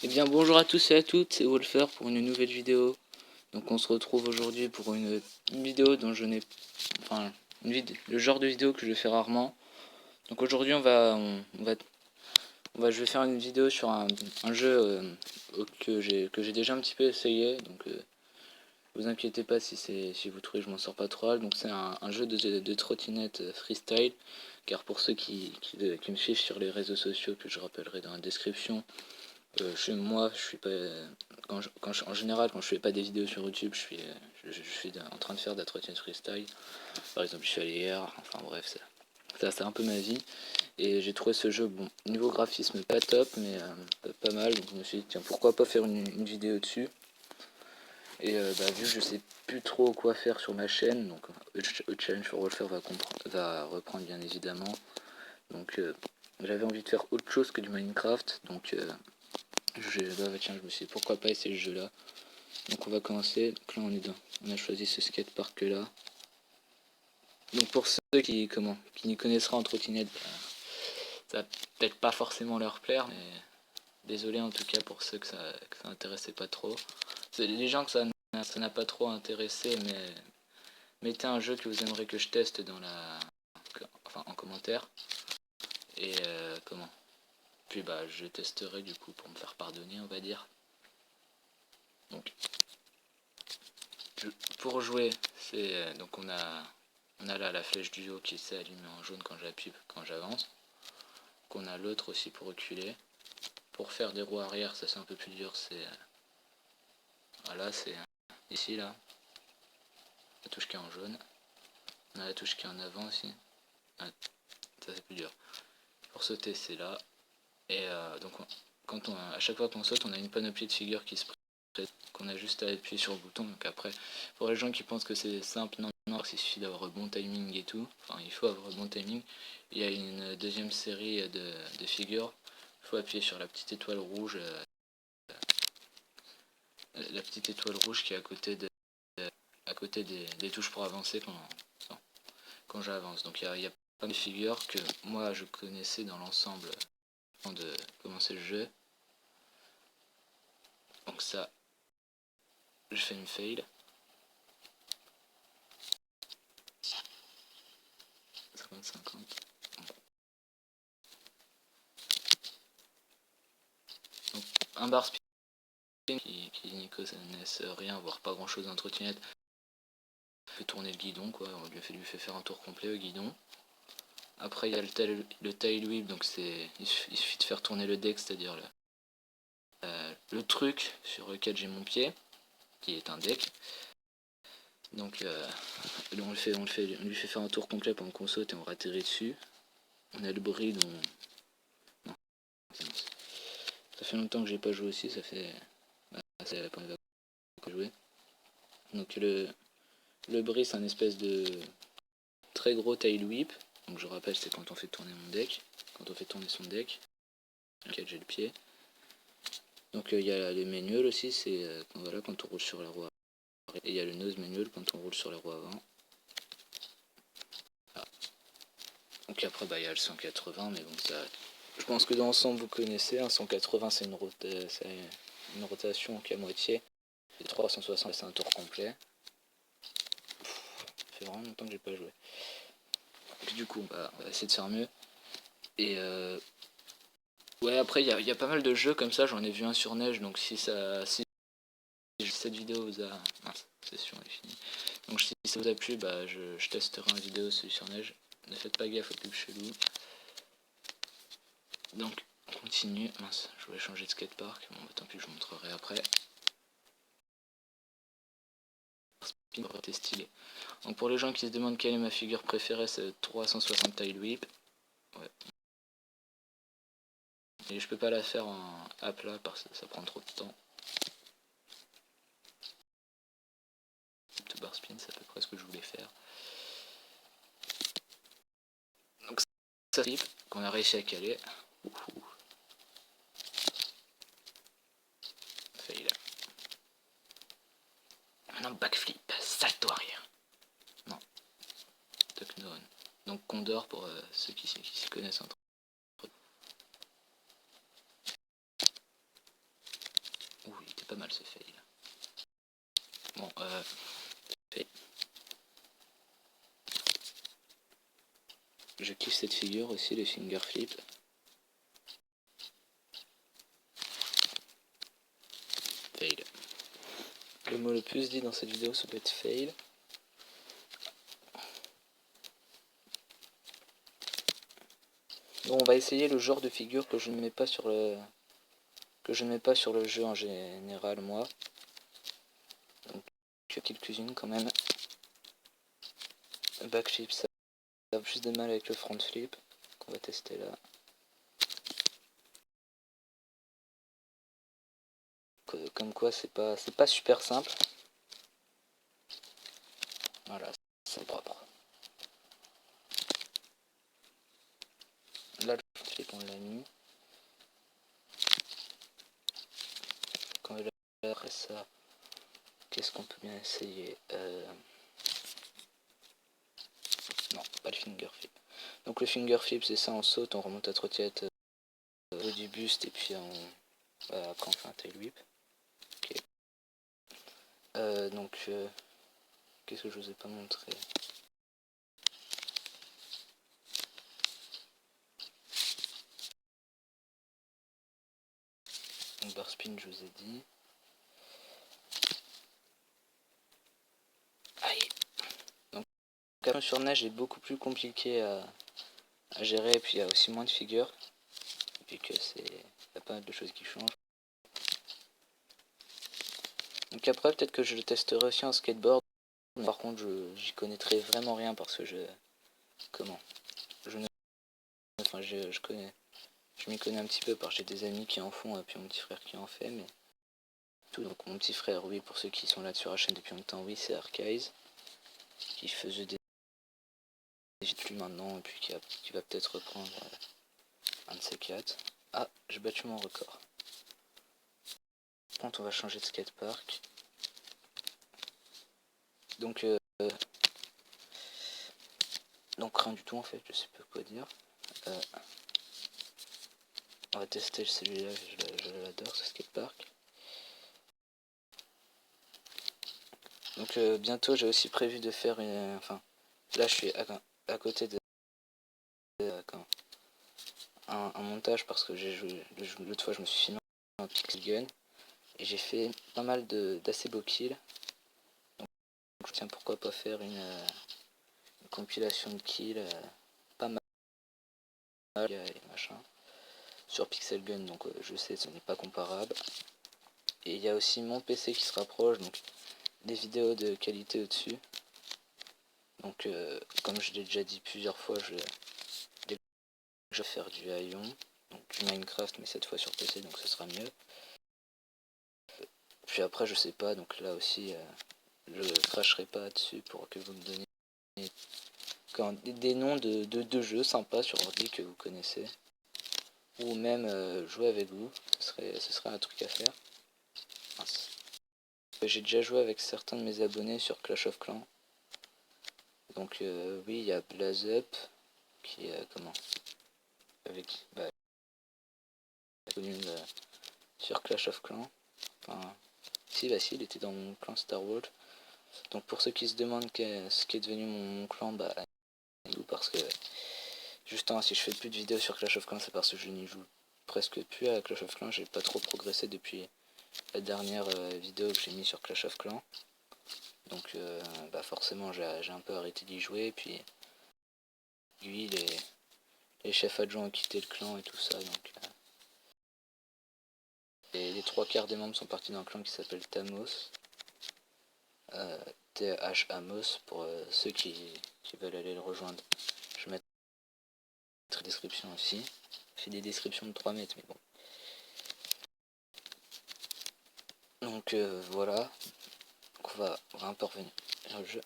Eh bien bonjour à tous et à toutes, c'est Wolfer pour une nouvelle vidéo. Donc on se retrouve aujourd'hui pour une vidéo dont je n'ai... Enfin, le genre de vidéo que je fais rarement. Donc aujourd'hui je vais faire une vidéo sur un jeu que j'ai déjà un petit peu essayé. Donc vous inquiétez pas si vous trouvez que je m'en sors pas trop mal. Donc c'est un jeu de trottinette freestyle. Car pour ceux qui me suivent sur les réseaux sociaux, que je rappellerai dans la description, moi, je suis pas. En général, quand je fais pas des vidéos sur YouTube, je suis en train de faire de la trottinette freestyle. Par exemple, je suis allé hier. Enfin bref, ça c'est un peu ma vie. Et j'ai trouvé ce jeu, bon, niveau graphisme pas top, mais pas mal. Donc je me suis dit, tiens, pourquoi pas faire une vidéo dessus. Et vu que je sais plus trop quoi faire sur ma chaîne, donc A Challenge for Wolfer va reprendre bien évidemment. Donc j'avais envie de faire autre chose que du Minecraft. Donc tiens, je me suis dit pourquoi pas essayer ce jeu là. Donc on va commencer. Donc là on a choisi ce skatepark là. Donc pour ceux qui n'y connaissent rien en trottinette, ça va peut-être pas forcément leur plaire, mais désolé en tout cas pour ceux que ça intéressait pas trop. C'est les gens que ça n'a pas trop intéressé, mais mettez un jeu que vous aimeriez que je teste en commentaire. Et puis je testerai du coup pour me faire pardonner, on va dire. Donc pour jouer, c'est donc on a là la flèche du haut qui s'est allumée en jaune quand j'appuie, quand j'avance. Qu'on a l'autre aussi pour reculer. Pour faire des roues arrière, ça c'est un peu plus dur, c'est voilà, c'est ici là, la touche qui est en jaune. On a la touche qui est en avant aussi. Ouais, ça c'est plus dur. Pour sauter c'est là. Et donc à chaque fois qu'on saute, on a une panoplie de figures qui se présente, qu'on a juste à appuyer sur le bouton. Donc après, pour les gens qui pensent que c'est simple, non, il suffit d'avoir le bon timing et tout. Enfin, il faut avoir le bon timing. Il y a une deuxième série de figures. Il faut appuyer sur la petite étoile rouge. La petite étoile rouge qui est à côté des touches pour avancer quand j'avance. Donc il y a pas de figures que moi je connaissais dans l'ensemble avant de commencer le jeu. Donc ça, je fais une fail. 50-50. Donc un bar spin qui n'y connaissent rien, voire pas grand chose en trottinette, fait tourner le guidon quoi, on lui fait faire un tour complet au guidon. Après il y a le tail whip, donc il suffit de faire tourner le deck, c'est-à-dire le truc sur lequel j'ai mon pied, qui est un deck. Donc on lui fait faire un tour complet pendant qu'on saute et on atterrit dessus. On a le bris dont... Non, ça fait longtemps que j'ai pas joué aussi, ça fait... c'est la première fois que j'ai joué. Donc le bris c'est un espèce de très gros tail whip. Donc je rappelle, c'est quand on fait tourner mon deck, quand on fait tourner son deck, lequel j'ai le pied. Donc il y a les manuals aussi, c'est quand on roule sur la roue arrière. Et il y a le nose manual quand on roule sur la roue avant. Ah. Donc après il y a le 180, mais bon ça... Je pense que dans l'ensemble vous connaissez, un 180 c'est une rotation qui est à moitié. Et 360 c'est un tour complet. Ça fait vraiment longtemps que j'ai pas joué. Puis du coup on va essayer de faire mieux. Et ouais, après il y a pas mal de jeux comme ça, j'en ai vu un sur neige, donc si cette vidéo vous a... Mince, session est finie. Donc si ça vous a plu, je testerai une vidéo celui sur neige. Ne faites pas gaffe aux pubs chelou. Donc on continue. Mince, je voulais changer de skatepark. Bon tant pis, je vous montrerai après. C'était stylé. Donc pour les gens qui se demandent quelle est ma figure préférée, c'est 360 tail whip. Ouais. Et je peux pas la faire à plat parce que ça prend trop de temps. Bar spin, c'est à peu près ce que je voulais faire. Donc ça flip qu'on a réussi à caler. Fail. Maintenant backflip, salto arrière. Non. Duck no on. Donc Condor pour ceux qui s'y connaissent entre. mal ce fail. Bon, fail. Je kiffe cette figure aussi, les finger flips. Fail. Le mot le plus dit dans cette vidéo, ça peut être fail. Bon, on va essayer le genre de figure que je ne mets pas sur le jeu en général, moi. Donc, il y a quelques-unes quand même. Backflip, ça a plus de mal avec le front flip qu'on va tester là. Comme quoi, c'est pas super simple. Voilà, c'est propre. Là, le front flip, on l'a mis. Quand après ça, qu'est-ce qu'on peut bien essayer Non, pas le finger flip. Donc le finger flip, c'est ça, on saute, on remonte à trottinette au haut du buste et puis après on fait un tail whip. Ok. Donc qu'est-ce que je vous ai pas montré? Donc bar spin, je vous ai dit. Aïe. Donc sur neige est beaucoup plus compliqué à gérer, et puis il y a aussi moins de figures, vu que il y a pas mal de choses qui changent. Donc après peut-être que je le testerai aussi en skateboard. Par contre j'y connaîtrai vraiment rien parce que je m'y connais un petit peu parce que j'ai des amis qui en font et puis mon petit frère qui en fait, mais tout. Donc mon petit frère, oui, pour ceux qui sont là sur la chaîne depuis longtemps, oui, c'est Archize qui faisait des plus maintenant et puis qui va peut-être reprendre un de ces quatre. Ah, j'ai battu mon record. Par contre, on va changer de skatepark. Donc rien du tout en fait, je sais pas quoi dire. On va tester celui-là, je l'adore ce skatepark. Donc bientôt j'ai aussi prévu de faire une... Enfin, là je suis à côté de... un montage parce que j'ai joué... L'autre fois je me suis filmé en pixel gun. Et j'ai fait pas mal d'assez beaux kills. Donc tiens, pourquoi pas faire une compilation de kills pas mal et machin sur Pixel Gun, donc je sais ce n'est pas comparable. Et il y a aussi mon PC qui se rapproche, donc des vidéos de qualité au-dessus. Donc comme je l'ai déjà dit plusieurs fois, je vais faire du Aion, donc du Minecraft mais cette fois sur PC, donc ce sera mieux. Puis après je sais pas, donc là aussi je cracherai pas dessus pour que vous me donniez des noms de jeux sympas sur ordi que vous connaissez, ou même jouer avec vous, ce serait un truc à faire. J'ai déjà joué avec certains de mes abonnés sur Clash of Clans, donc oui, il y a BlazUp qui est avec connu sur Clash of Clans. Enfin, si, il était dans mon clan Star Wars. Donc pour ceux qui se demandent ce qui est devenu mon clan, parce que justement si je fais plus de vidéos sur Clash of Clans, c'est parce que je n'y joue presque plus à Clash of Clans. J'ai pas trop progressé depuis la dernière vidéo que j'ai mis sur Clash of Clans. Donc forcément j'ai un peu arrêté d'y jouer, et puis lui les chefs adjoints ont quitté le clan et tout ça, donc et les 3/4 des membres sont partis d'un clan qui s'appelle Thamos, TH Amos, pour ceux qui veulent aller le rejoindre. Je mettrai la description aussi. J'ai des descriptions de 3 mètres, mais bon. Donc voilà. Donc on va un peu revenir vers le jeu.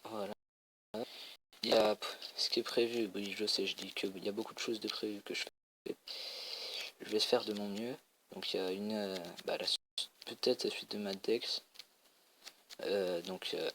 Voilà. Il y a ce qui est prévu, oui je sais, je dis que il y a beaucoup de choses de prévues que je fais. Je vais faire de mon mieux. Donc il y a peut-être la suite de Mad Dex.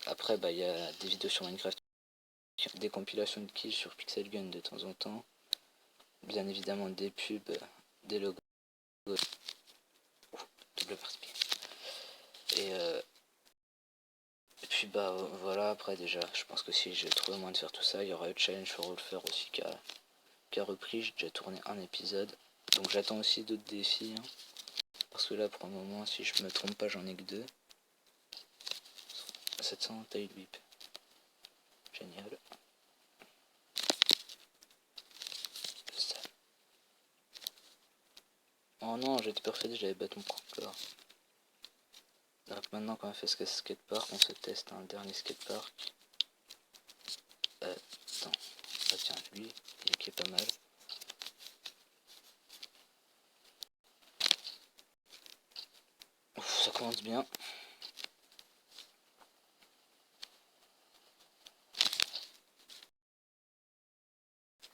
Après il y a des vidéos sur Minecraft, des compilations de kills sur Pixel Gun de temps en temps. Bien évidemment des pubs, des logos. le Barspin. Et puis bah voilà, après déjà, je pense que si j'ai trouvé le moyen de faire tout ça, il y aura le challenge for Wolfer aussi qui a repris. J'ai déjà tourné un épisode. Donc j'attends aussi d'autres défis. Hein, parce que là pour le moment, si je me trompe pas, j'en ai que 2. 700 tail whip. Génial. Ça. Oh non, j'étais persuadé que j'avais bâton pour encore. Donc maintenant qu'on a fait ce skatepark, on se teste un dernier skatepark. Attends, ah tiens, lui, il est qui est pas mal. Ouf, ça commence bien.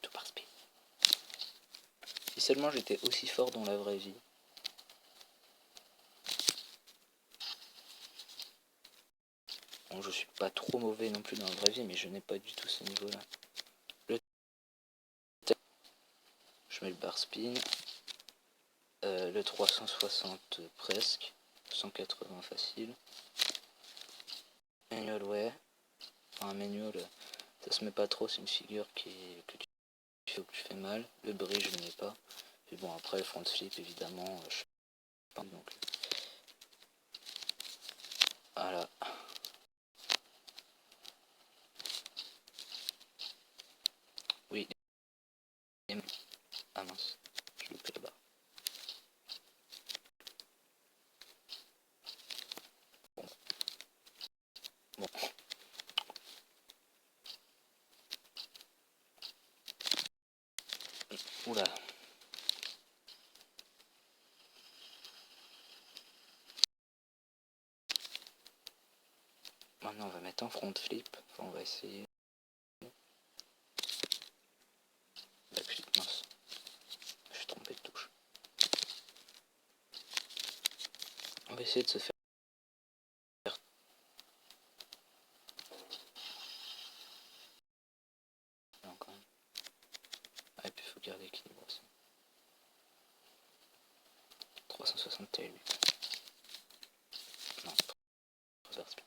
Tout par speed. Si seulement j'étais aussi fort dans la vraie vie. Bon, je suis pas trop mauvais non plus dans la vraie vie, mais je n'ai pas du tout ce niveau-là. Je mets le bar spin. Le 360 presque. 180 facile. Manual, ouais. Enfin, un manual, ça se met pas trop, c'est une figure que tu fais mal. Le bridge, je ne mets pas. Et bon, après, le front flip, évidemment, je sais pas. Donc, voilà. Oui. Ah mince, je loupé là-bas. Bon. Oula. Maintenant, on va mettre en front flip. Enfin, on va essayer. Backflip, mince. Je suis trompé de touche. On va essayer de se faire. Non, quand même. Ah, et puis il faut garder l'équilibre aussi. 360 tail. Non, 3 spin.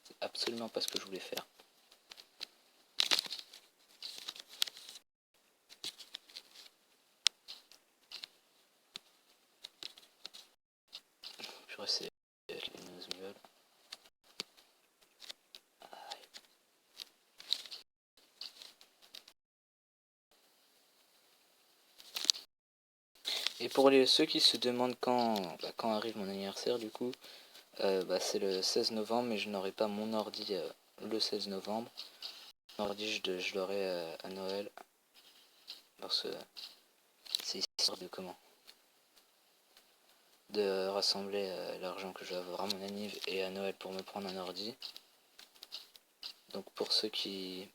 C'est absolument pas ce que je voulais faire. Purée, c'est les nose mules. Et pour ceux qui se demandent quand arrive mon anniversaire, du coup, c'est le 16 novembre, mais je n'aurai pas mon ordi le 16 novembre. Mon ordi, je l'aurai à Noël. Parce que c'est histoire de comment de rassembler l'argent que je vais avoir à mon anniv et à Noël pour me prendre un ordi. Donc pour ceux qui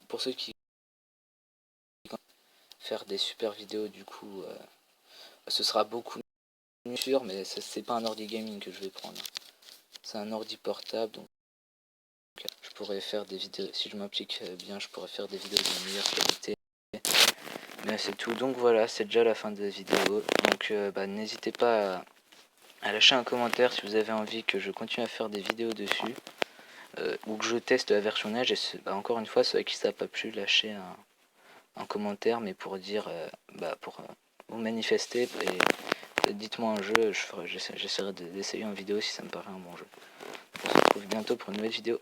faire des super vidéos, du coup, ce sera beaucoup mieux sûr, mais c'est pas un ordi gaming que je vais prendre. C'est un ordi portable, donc je pourrais faire des vidéos, si je m'implique bien, je pourrais faire des vidéos de meilleure qualité. Mais c'est tout, donc voilà, c'est déjà la fin de la vidéo. Donc n'hésitez pas à lâcher un commentaire si vous avez envie que je continue à faire des vidéos dessus. Ou que je teste la version neige. Et encore une fois, ceux à qui ça n'a pas plu, lâcher un commentaire, mais pour dire, pour vous manifester. Et dites-moi un jeu, j'essaierai d'essayer en vidéo si ça me paraît un bon jeu. On se retrouve bientôt pour une nouvelle vidéo.